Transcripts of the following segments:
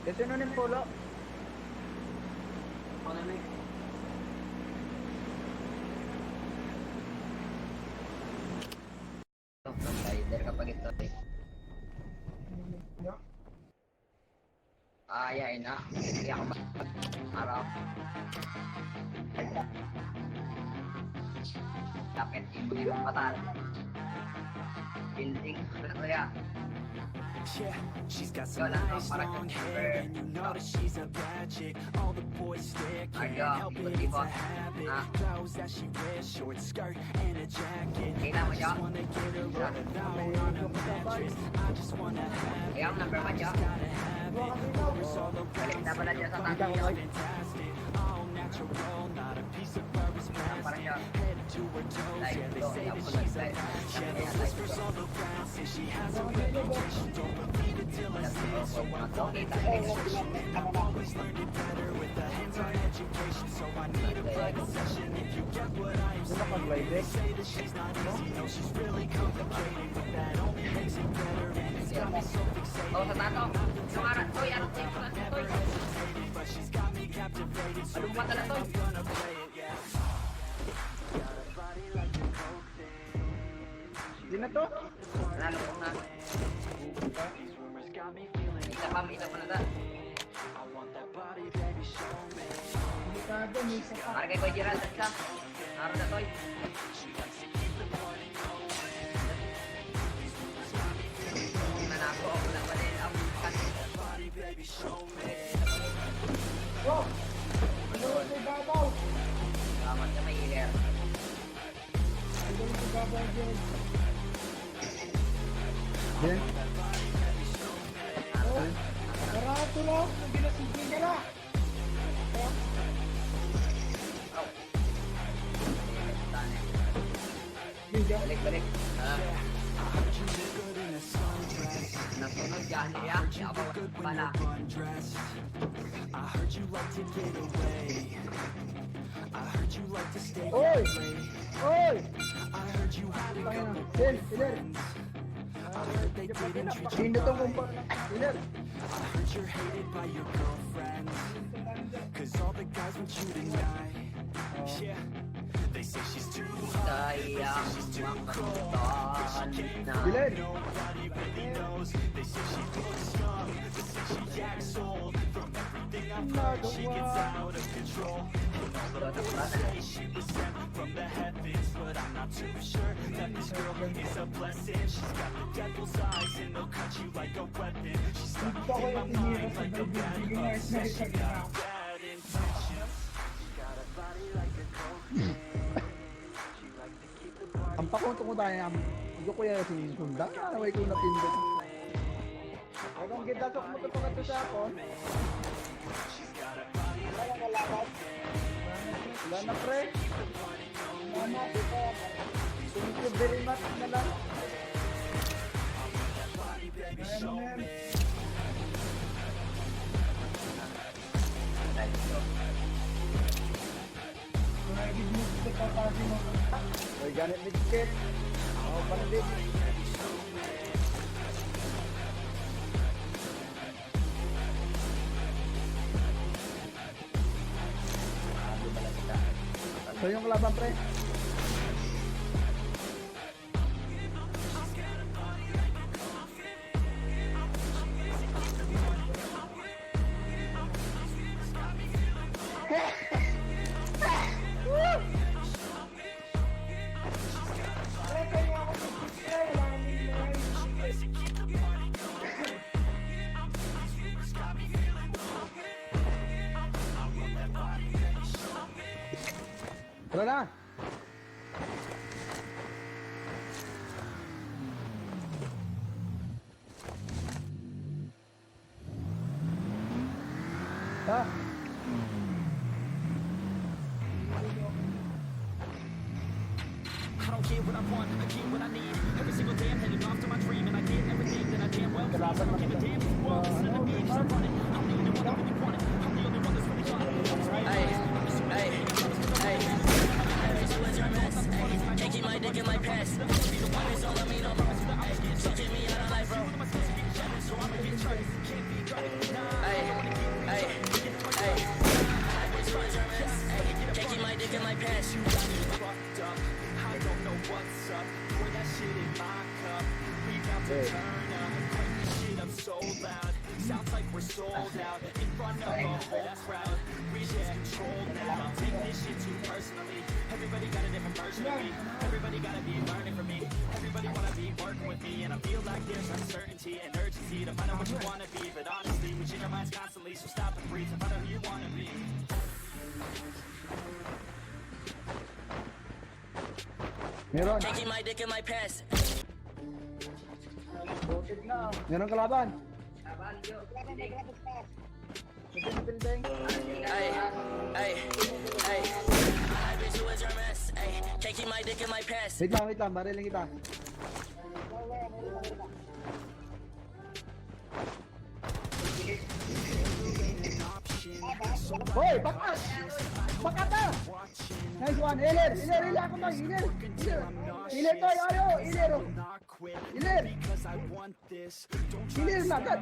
Kasi nun yung polo. Ano na rider kapag ito eh. Ayain na. Hindi ako araw. Lapit yung patal. Building. Ano ya? Yeah, she's got some nice long hair, and you know that she's a bad chick. All the boys stare, can't help it, it's a habit. Clothes that she wears, short skirt and a jacket. I just wanna get her right alone on a mattress. I just wanna have it, I just gotta have it. Rumors all around, saying I'm fantastic. All natural, not a piece of fur is plastic. Head to her toes, yeah, they say that she's a match. Yeah, there's whispers all around, say she has a reputation. Don't believe it till I see it, so I want it to expression. I've always learned it better with a hands-on education, so I need a private session if you get what I am saying. They say that she's not easy, no, she's really complicated, but that only makes it better, and it's got me so fixated. I've never hesitated, but she's got me captivated, so I'm gonna play it, yeah. Got a body like a coke thing. Di na to? Nalo ko na. Isa pa na ta. Marga ko jiran sa. Naroon na toy. Nanako ako na ba din ang Oh! Ano yung babaw? Salamat na may iler. Ano yung babaw dyan? Yan? Oh! Barato lang! Ang ginasigin ka na! Balik. Nasunod dyan niya. Ako pala. I heard you like to get away. I heard you like to stay Oy! up late. Oy! I heard you had a couple Del, friends. I heard they didn't treat you Sino tong right. kumpara? I heard you're hated by your girlfriends, cause all the guys want you tonight. Yeah, they say she's too hot, they say she's too cold, but she came from nobody really knows. They say she looks young, they say she acts old. From everything I've heard, she gets out of control. And say she was sent from the heavens, but I'm not too sure that this girl is a blessing. She's got the devil's eyes and they'll cut you like a weapon. She's stuck in my mind like a bad obsession. Got bad intentions. She got a body like a cocaine. She like to keep the party. Ang pakunto ko tayo ang gusto ko yung sinusunda. Naway ko na pindot. Huwag kang gidatok mo ito ka sa ako. Wala na pre. Mama, dito. Thank you very much na lang. Oy, ganit ni Kit. Oh, pandit. So yung kalaban pre. Tara na. Ha? I don't get what I want, I get what I need. Every single day I'm heading off to my dream, and I get everything that I damn well please. I don't give a damn if the world is under me, just run it. I'm the only one that really want it. I'm the only one that's really got it. Can't keep my dick in my pants. It's all I mean, I'm so get me out of life, bro. Can't keep my dick in my pants. Fucked up, I don't know what's up. Pour that shit in my cup. We got to turn up, crank this shit up so loud. Sounds like we're sold out in front of a whole crowd. We lose control now. Take this shit too personally. Everybody got a different version of me. Everybody gotta be learning from me. Everybody wanna be working with me, and I feel like there's uncertainty and urgency to find out what you wanna be. But honestly, we change our minds constantly, so stop and breathe and find out who you wanna be. Meron. Can't keep my dick in my pants. Meron kalaban. Laban, yo. Building. Ay, ay, ay. I bitch you was your mess. Ay, can't keep my dick in my pants. Wait lang. Bariling kita. Hoy, bakas! Bakat na! Nice one, Ilir ako tayo, Ilir tayo, ayo, Ilir! Ilir na, agad!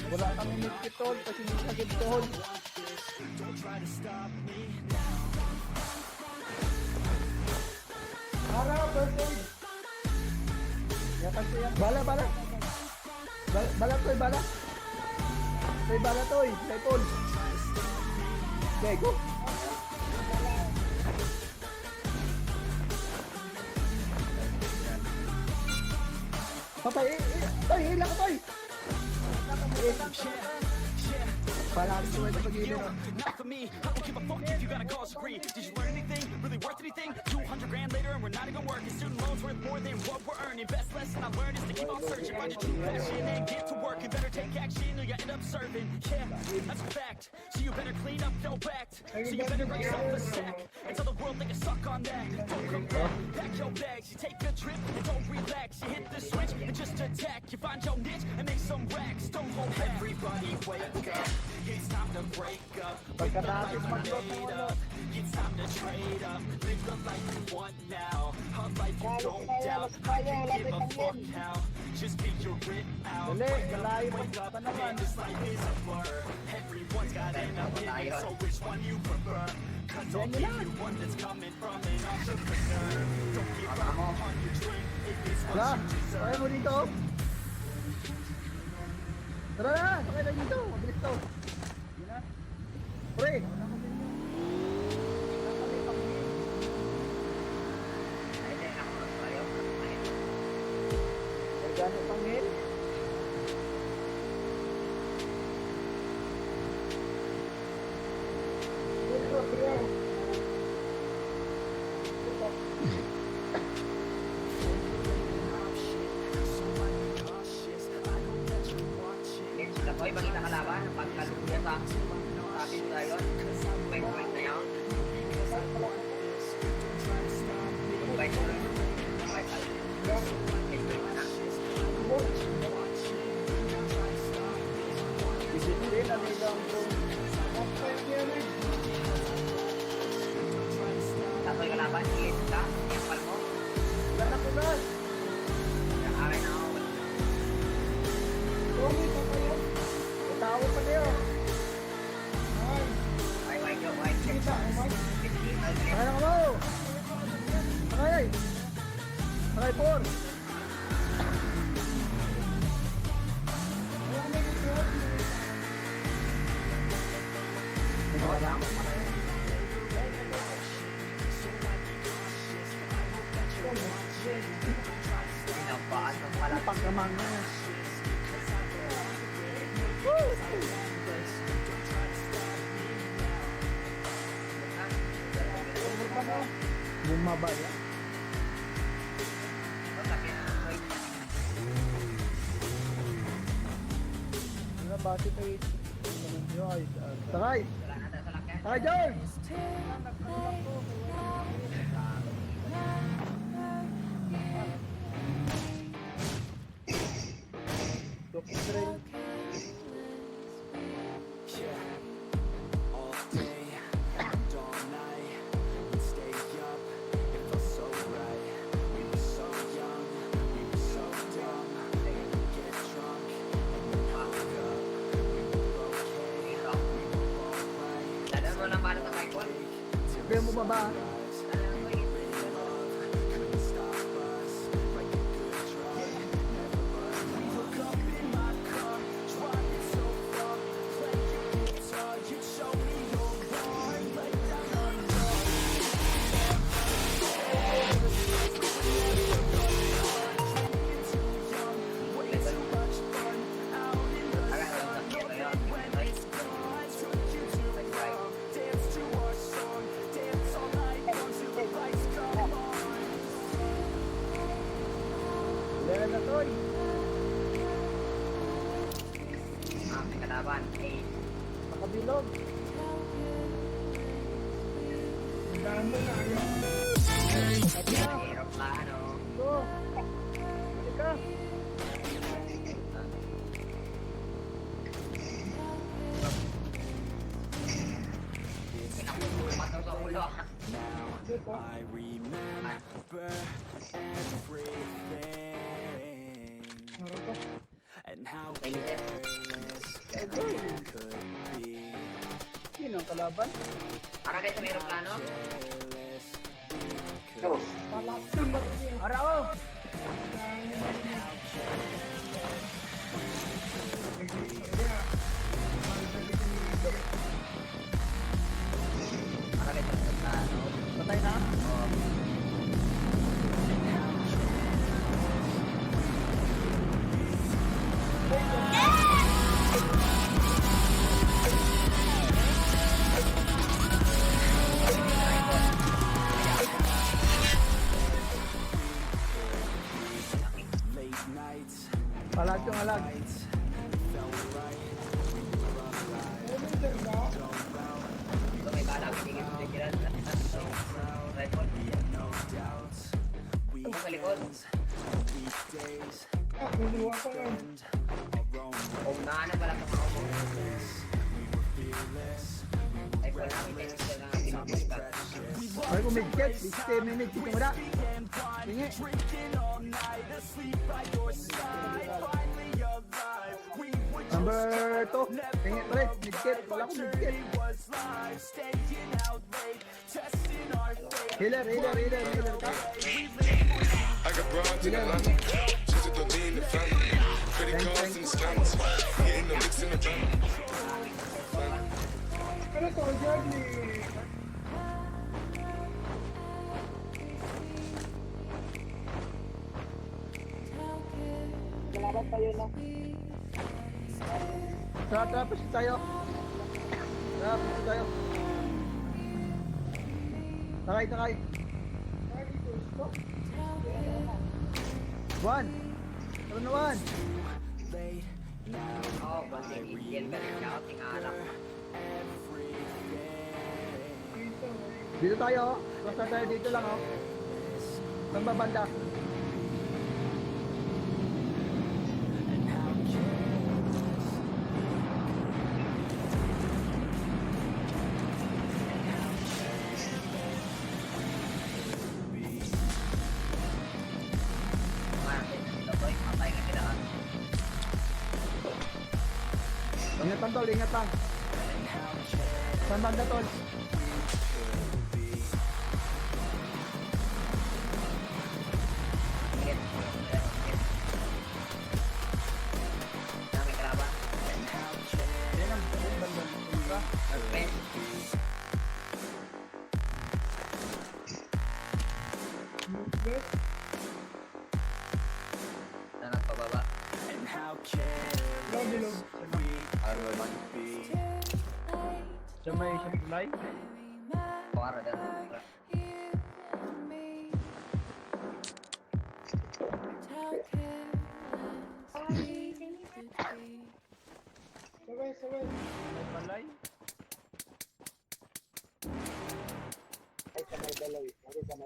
Wala kang minute tol, kasi misagid tol. Harap, birthday! Yakan ko yan. Bala! Bala toy, bala! Toy, bala toy! Rifle! Okay, go! Patay, toy, hila ko toy! Parang ito ito pag-ilim. Not for me, I don't give a fuck if you got a college degree. Did you learn anything? Really worth anything? 200 grand later and we're not even working. Student loans worth more than what we're earning. Best lesson I learned is to keep on searching. Find your true passion and get to work. You better take action or you end up serving. Yeah, that's a fact. So you better clean up your act. So you better write yourself a sack and tell the world they can suck on that. Don't come back, pack your bags. You take a trip and don't relax. You hit the switch and just attack. You find your niche and make some racks. Don't hold back. Everybody wake up. It's time to break up. Live the life you made up. It's time to trade up. Live the life you want now. A life you don't doubt. I can't give a fuck how. Just figure it out. Wake up and this life is a blur. Everyone's got an opinion, so which one you prefer? Cause I'll give you one that's coming from an entrepreneur. Don't give up on your dream if it's Wala. Kaya mo dito. Tara na, sakay na dito. Mabilis to. Pre. Ay, dahil ako tayo. Ay, gano'n pangil. Sila ko, ibang kita kalaban, pagkaluya sa sabi nila yun, may point na yun. May point na. Disiplin na nilang bro. Tapos yung kalaban, ilit ka, ipal mo. Wala na ko guys. Nakaray na ako. Tao pa kayo. Ay, white yo, white. Sakay na ka mo. Sakay. Sakay por. Pinapaan ng pala. Pagkamang na. Bumaba ya. Ano base kay nyo ay sakay. Sakay John. Doctrine. Yeah, all day and all night, we'd stay up, it felt so right. We were so young, we were so dumb. We'd get drunk and then wake up. We were okay, we were alright. Dala mo lang para sa Michael. Kaya mo baba. Couldn't stop us, like a good drug. Never learned. We woke up in my car, driving so far. Play your guitar, you'd show me your heart. Lay down on the floor. Way too much fun out in the sun. When it's gone, took you to the prom. Dance to our song, dance all night until the lights come on. Wala na to. May kalaban. Eh, Nakabilog. Dami na yun. aeroplano. Ito. Balik ka. Pinakumat daw sa ulo. I remember everything and how careless we could be. Sino ang kalaban? Para kayo sa may aeroplano? Careless we Go. could Ara oh. Para kayo sa aeroplano. Patay na. late nights, Palag yung alag. felt right. We were alive. Ito may bala. Pinigil mo din dyan. Rifle. No doubts. Ito sa likod. Weekdays, Kumuha ko lang. and our own Unahan na pala itong ako. ways. We were fearless. Ay, wala kami technical na pinagpagkat. Ay kung midget. Midget. May midget yung wala. Tingi. Drinking all night, asleep by your side. Finally alive. We were just Number 2. Tingi pre. Midget. Wala akong midget. was live. Staying out late, testing our fate. Healer ka. I got broads in Atlanta. She's a the lean, the family. Credit cards and scams. Hitting the licks in the van. Ano to, Johnny? Tara, push tayo. Tara, push tayo. Takay. Juan! Tara na, Juan! Oo, kasi Indian ka rin siya. Tingala ko. Dito tayo, oh. Basta tayo dito lang, oh. Saan ba banda? Patay ka sila. Ingat lang, tol, ingat lang. Saan banda, tol? Dami karaba. Yan ang banda. Diba? Friend. Sana pababa. Bilog. Sa may supply? Para dan. Sabay. Malay?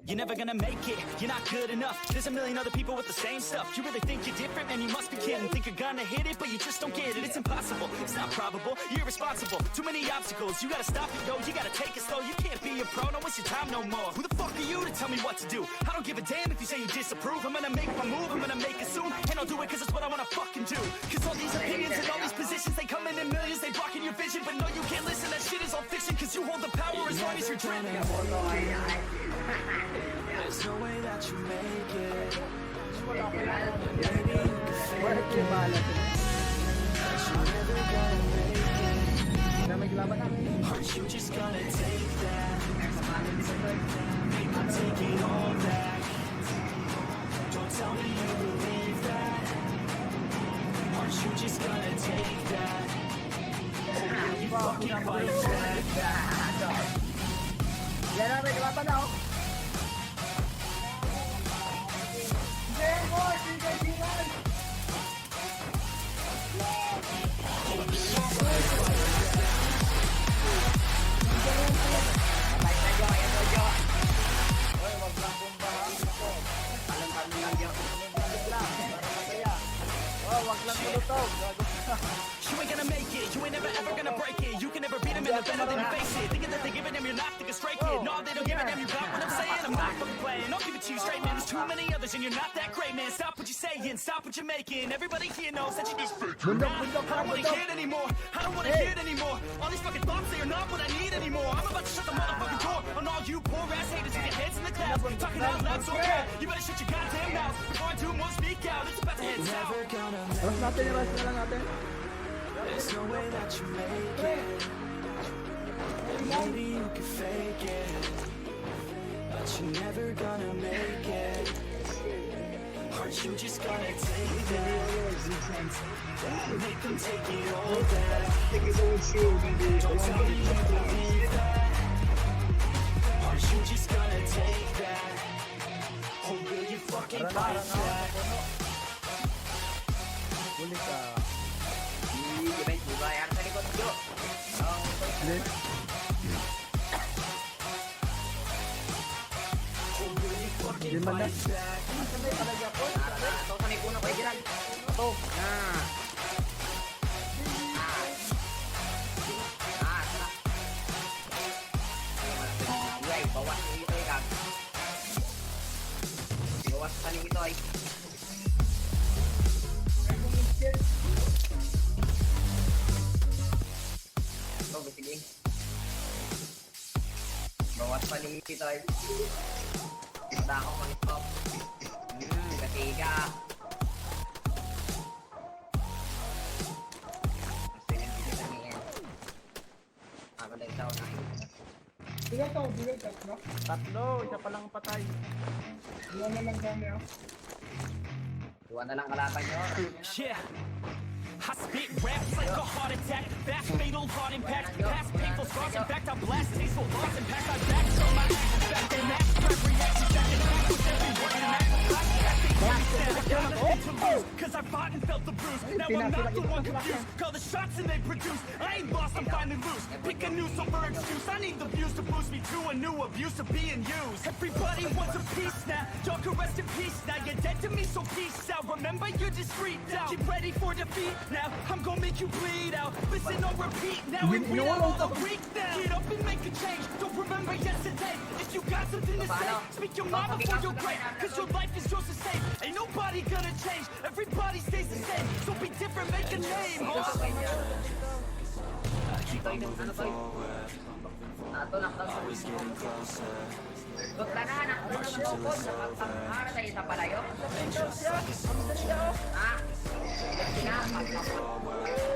You're never gonna make it, you're not good enough. There's a million other people with the same stuff. You really think you're different, man, you must be kidding. Think you're gonna hit it, but you just don't get it. It's impossible, it's not probable, you're irresponsible. Too many obstacles, you gotta stop it, yo. You gotta take it slow, you can't be a pro, don't waste your time no more. Who the fuck are you to tell me what to do? I don't give a damn if you say you disapprove. I'm gonna make my move, I'm gonna make it soon. And I'll do it cause it's what I wanna fucking do. Cause all these opinions and all these positions, they come in millions, they blocking your vision. But no, you can't listen, that shit is all fiction. Cause you hold the power as long as you're driven. There's no way that you make it. Wala yung bahala sila. Na may laban na. Aren't you just gonna take that? Take it all back. Don't tell me you believe that. Aren't you just gonna take that? You fucking fight back. Yan na, may laban na, oh. You ain't gonna make it, you ain't never ever gonna break it. You can never beat them in the better than you face it. Thinking that they give it them, you're not thinking straight, kid. No, they don't give a damn, you got what I'm saying. I'm not fucking playing, I'll give it to you straight, man. There's too many others and you're not that great, man. Stop what you're saying, stop what you're making. Everybody here knows that you just fake. I don't wanna hear it anymore, I don't wanna hear it anymore. All these fucking thoughts, they are not what I need anymore. I'm about to shut the motherfucking door on all you poor ass haters with your heads in the clouds. Talking out loud so bad, you better shut your goddamn mouth before I do more speak out. It's about to head south. Rush natin, rush na lang natin. There's no way that you make it. Maybe you can fake it, but you're never gonna make it. Aren't you just gonna take that? Make them take it all back. Don't tell me you believe that. Aren't you just gonna take that? Or will you fucking fight back? Huli ka. Hindi ba yung bubayan sa likod ko? Hindi. Hindi man na. Ito sa may puno ko, Jiran. Ito. Ay, bawas yung ito ikan. Bawas sa ito ay. Ito, bisiging. Bawas pa ning ito ay. Tada ako mag-stop. Tiga. Ako lang isa na. Bilang to, bilang tatlo. Tatlo, isa pa lang patay. Ilan na lang kami ah. Iwan na lang kalaban nyo. Yeah. I spit raps like a heart attack. Fast, fatal, hard impact. Past painful scars. In fact, I blast tasteful loss and pass. I back so my actions back and act. Rap reaction back and back. Every word and act. I got nothing to lose, cause I fought and felt the bruise. Now I'm not the one confused. Call the shots and they produce. I ain't lost, I'm finally loose. Pick a new silver excuse. I need the views to boost me to a new abuse of being used. Everybody wants a piece now. Y'all can rest in peace now. You're dead to me, so peace out. Remember, you're discreet now. Get ready for defeat now. I'm gonna make you bleed out. Listen or repeat now. And we out all the weak now. Get up and make a change. Don't remember yesterday. If you got something to say, speak your mind before you're great. Cause your life is yours to save. Ain't nobody gonna change. Everybody stays the same. So be different, make a name. Ano to? Nato lang daw. Gutla na, nakatulog ng bukod. Nakapangara tayo sa palayo. Ha? Pinapagpapag.